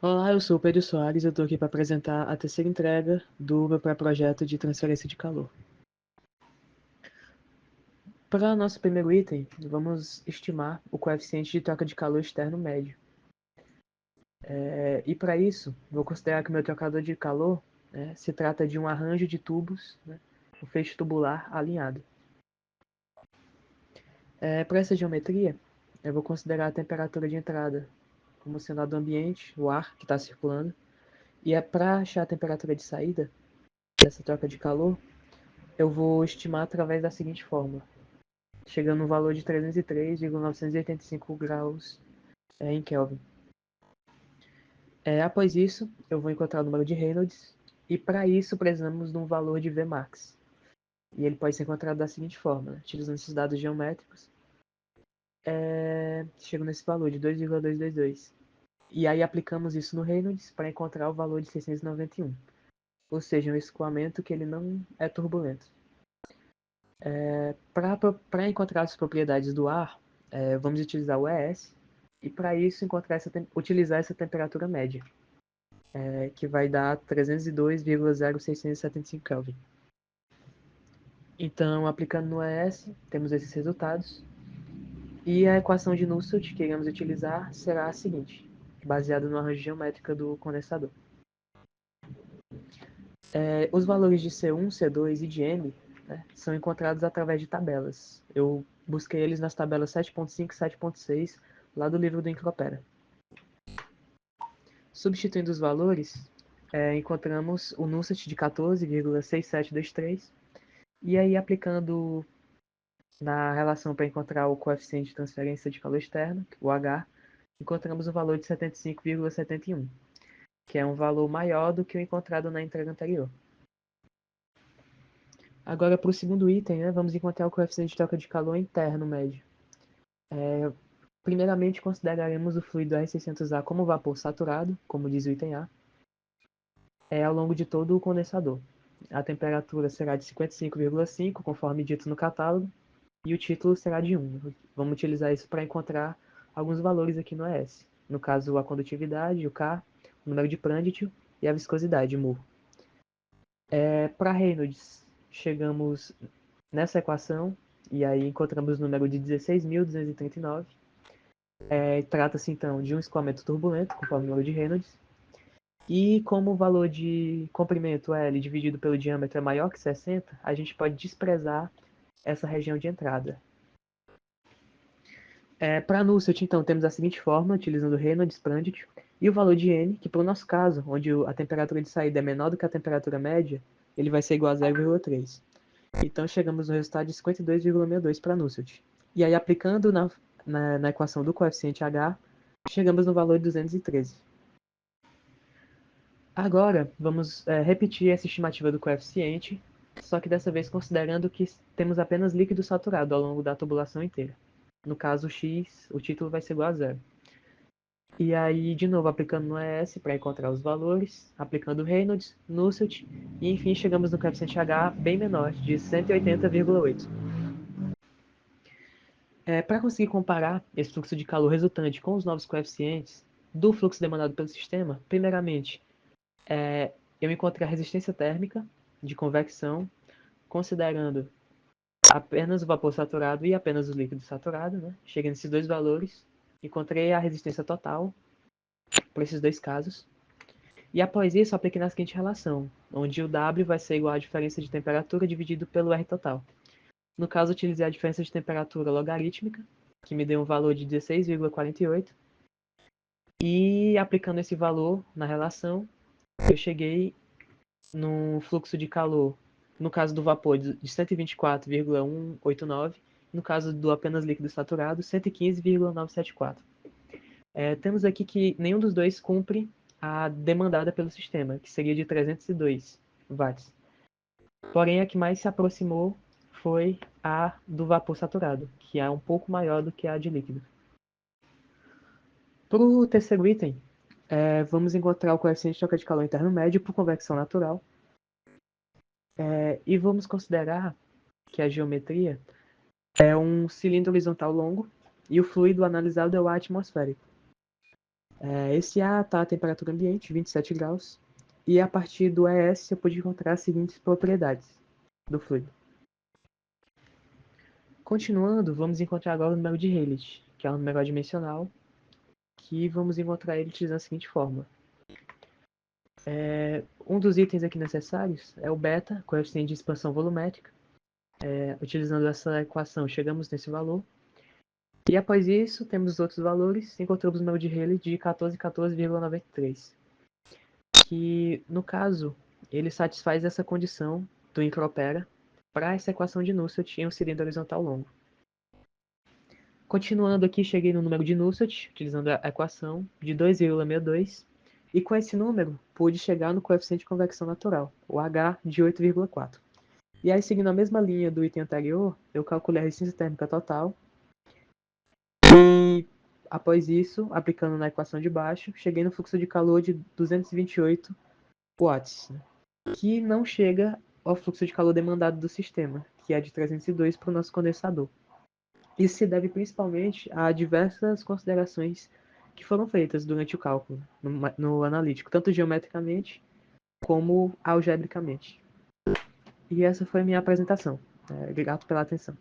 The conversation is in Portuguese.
Olá, eu sou o Pedro Soares, eu estou aqui para apresentar a terceira entrega do meu pré-projeto de transferência de calor. Para nosso primeiro item, vamos estimar o coeficiente de troca de calor externo médio. E para isso, vou considerar que o meu trocador de calor se trata de um arranjo de tubos, um feixe tubular alinhado. Para essa geometria, eu vou considerar a temperatura de entrada como sendo a do ambiente, o ar que está circulando, e para achar a temperatura de saída dessa troca de calor, eu vou estimar através da seguinte fórmula, chegando no valor de 303,985 graus em Kelvin. Após isso, eu vou encontrar o número de Reynolds, e para isso precisamos de um valor de Vmax. E ele pode ser encontrado da seguinte forma, utilizando esses dados geométricos, chego nesse valor de 2,222. E aí aplicamos isso no Reynolds para encontrar o valor de 691, ou seja, um escoamento que ele não é turbulento. Para encontrar as propriedades do ar, vamos utilizar o ES, e para isso utilizar essa temperatura média, que vai dar 302,0675 Kelvin. Então, aplicando no ES, temos esses resultados, e a equação de Nusselt que iremos utilizar será a seguinte, baseada no arranjo geométrico do condensador. Os valores de C1, C2 e de M são encontrados através de tabelas. Eu busquei eles nas tabelas 7.5 e 7.6 lá do livro do Encropera. Substituindo os valores, encontramos o Nusselt de 14,6723 e aí aplicando na relação para encontrar o coeficiente de transferência de calor externo, o H, encontramos o valor de 75,71, que é um valor maior do que o encontrado na entrega anterior. Agora, para o segundo item, vamos encontrar o coeficiente de troca de calor interno médio. Primeiramente, consideraremos o fluido R600A como vapor saturado, como diz o item A, ao longo de todo o condensador. A temperatura será de 55,5, conforme dito no catálogo, e o título será de 1. Vamos utilizar isso para encontrar alguns valores aqui no ES. No caso, a condutividade, o K, o número de Prandtl e a viscosidade, μ. Para Reynolds, chegamos nessa equação, e aí encontramos o número de 16.239. Trata-se então de um escoamento turbulento, conforme o número de Reynolds. E como o valor de comprimento L dividido pelo diâmetro é maior que 60, a gente pode desprezar essa região de entrada. Para Nusselt, então, temos a seguinte fórmula, utilizando Reynolds, Prandtl, e o valor de N, que para o nosso caso, onde a temperatura de saída é menor do que a temperatura média, ele vai ser igual a 0,3. Então, chegamos no resultado de 52,62 para Nusselt. E aí, aplicando na equação do coeficiente H, chegamos no valor de 213. Agora, vamos repetir essa estimativa do coeficiente, só que dessa vez considerando que temos apenas líquido saturado ao longo da tubulação inteira. No caso X, o título vai ser igual a 0. E aí, de novo, aplicando no ES para encontrar os valores, aplicando Reynolds, Nusselt, e enfim chegamos no coeficiente H bem menor, de 180,8. Para conseguir comparar esse fluxo de calor resultante com os novos coeficientes do fluxo demandado pelo sistema, primeiramente, eu encontrei a resistência térmica de convecção, considerando apenas o vapor saturado e apenas o líquido saturado, né? Cheguei nesses dois valores, encontrei a resistência total por esses dois casos. E após isso, apliquei na seguinte relação, onde o W vai ser igual à diferença de temperatura dividido pelo R total. No caso, utilizei a diferença de temperatura logarítmica, que me deu um valor de 16,48. E aplicando esse valor na relação, eu cheguei no fluxo de calor, no caso do vapor, de 124,189, no caso do apenas líquido saturado, 115,974. Temos aqui que nenhum dos dois cumpre a demandada pelo sistema, que seria de 302 watts. Porém, a que mais se aproximou foi a do vapor saturado, que é um pouco maior do que a de líquido. Para o terceiro item, vamos encontrar o coeficiente de troca de calor interno médio por convecção natural. E vamos considerar que a geometria é um cilindro horizontal longo e o fluido analisado é o ar atmosférico. Esse A está a temperatura ambiente, 27 graus, e a partir do ES eu pude encontrar as seguintes propriedades do fluido. Continuando, vamos encontrar agora o número de Rayleigh, que é um número adimensional, que vamos encontrar ele utilizando a seguinte forma. Um dos itens aqui necessários é o beta, coeficiente de expansão volumétrica. Utilizando essa equação, chegamos nesse valor. E após isso, temos os outros valores, encontramos o número de Rayleigh de 1414,93, que, no caso, ele satisfaz essa condição do intraopera para essa equação de Nusselt em um cilindro horizontal longo. Continuando aqui, cheguei no número de Nusselt, utilizando a equação, de 2,62, e com esse número, pude chegar no coeficiente de convecção natural, o H, de 8,4. E aí, seguindo a mesma linha do item anterior, eu calculei a resistência térmica total, e após isso, aplicando na equação de baixo, cheguei no fluxo de calor de 228 watts, que não chega ao fluxo de calor demandado do sistema, que é de 302 para o nosso condensador. Isso se deve principalmente a diversas considerações que foram feitas durante o cálculo, no analítico, tanto geometricamente como algebricamente. E essa foi a minha apresentação. Obrigado pela atenção.